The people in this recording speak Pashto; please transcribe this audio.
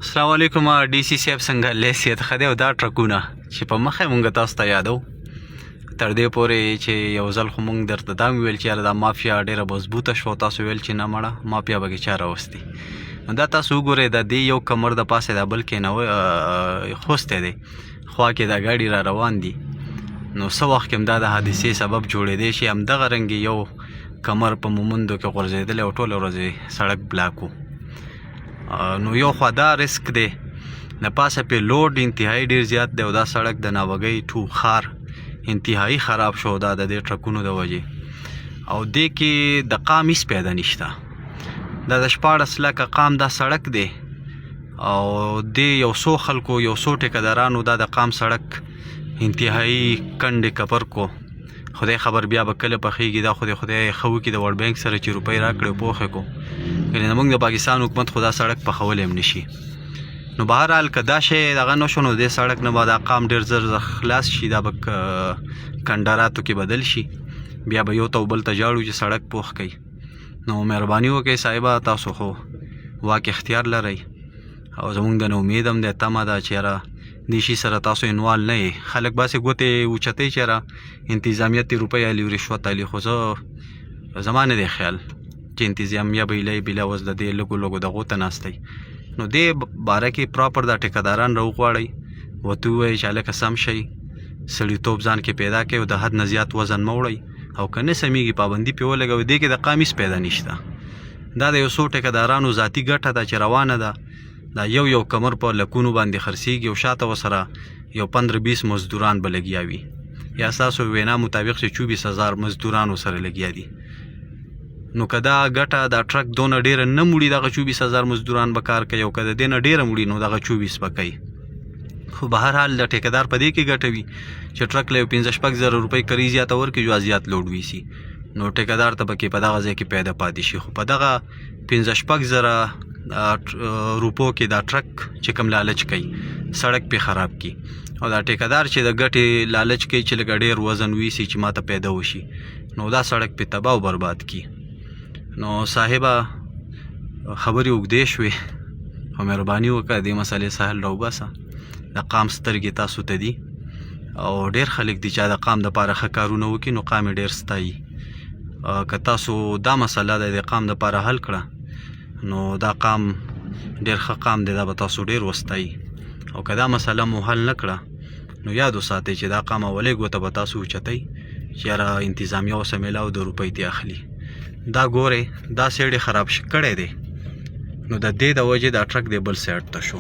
السلام علیکم ډي سي صاحب څنګه لیسیت ښه دی او دا ټرکونه چې په مخه مونږ تاسو ته یادو تر دې پورې چې یو ځل خو مونږ درته دا ویل چې یاره دا مافیا ډېره مضبوطه شوه تاسو ویل چې نه مړه مافیا به کې چا راوستي نو دا تاسو وګورئ د دې یو کمر د پاسه دا بل کې خوستی دی خوا کې دا ګاډي را روان دي نو څه وخت کې هم دا د حادثې سبب جوړېدی شي همدغه رنګې یو کمر په مومندو کې غورځېدلی او ټوله ورځ سړک بلاک و نو یو خوا دا رسک دی د پاسه پې لوډ انتهایی ډېر زیات دی او دا سړک د ناوګۍ ښار انتهایی خراب شو دا د دې ټرکونو د وجې او دې کې د قام هېڅ پیدا نشته دا د 14 لکه قام دا سړک دی او دې یو څو خلکو یو څو ټیکهدارانو دا د قام سړک انتهایی کنډې کپر کو خدای خبر بیا به کله پخېږي دا خو د خدای ښه وکړي د ورلډ بینک سره چې روپۍ راکړې پوښې کو یعنې زموږ د پاکستان حکومت خو دا سړک پخولی هم نشي نو بهرحال که دا شی دغه نه شو نو دې سړک نه به دا قام ډېر زر خلاص شي دا به کنډراتو کې بدل شي بیا به یو ته بل ته جاړو چې سړک پوخ کوي نو مهرباني وکړئ صاحبه تاسو خو واک اختیار لرئ او زموږ د نه امید هم دی تمه ده چې یاره دې شي سره تاسو انوال نه یې خلک باسې ګوتې اوچتوي چې یاره انتظامیت یې روپۍ الي رشوت الي خو زه زما نه دی خیال چې انتظامیه به ایله بله اوس د دې لږو لږو دغو ته ناستی نو دې باره کې پراپر دا ټیکهداران راوغواړئ ورته ووایئ چې هلکه سم شئ سړیتوب ځان کې پیدا کړئ او د حد نه زیات وزن مه وړئ او که نه سمیږي پابندي پرې ولګوئ دې کې د قام هېڅ پیدا نشته دا د یو څو ټیکهدارانو ذاتي ګټه ده چې روانه ده دا یو کمر په لکونو باندې خرڅېږي او شاته ورسره یو 15-20 مزدوران به لګیا وي یا ستاسو وینا مطابق چې 24,000 مزدوران ورسره لګیا دي نو که دا ګټه دا ټرک دونه ډېره نه مړي دغه 24,000 مزدوران به کار کوي او که د دې نه ډېره مړي نو دغه 24 به کوي خو به هر حال د ټیکهدار په دې کې ګټه وي چې ټرک له یو 15-16 زره روپۍ کري زیاته ورکړي جو زیات لوډ ویسي نو ټیکهدار ته پکې په دغه ځای کې پیدا پاتې شي خو په دغه 15-16 زره روپو کې دا ټرک چې کوم لالچ کوي سړک پې خراب کی او دا ټیکهدار چې د ګټې لالچ کوي چې لږه ډېر وزن ویسي چې ماته پیدا وشي نو دا سړک پې تباه او برباد کی نو صاحبه خبرې اوږدې شوې او مهرباني وکړه دې مسئلې ساحل راوباسه د قام سترګې تاسو ته دي او ډېر خلک دي چې د قام دپاره ښه کارونه وکړي نو قام یې ډېر ستایي که تاسو دا مسله د قام دپاره حل کړه نو دا قام ډېر ښه قام دی دا به تاسو ډېر وستایي او که دا مسله مو حل نه کړه نو یاد وساتئ چې دا قام اولۍ ګوته به تاسو اوچتئ چې یاره انتظامیه اوسه میلاو د روپۍ دې اخلي دا ګورئ دا سایډ یې خراب کړی دی نو د دې د وجې دا ټرک دی بل سایډ ته شو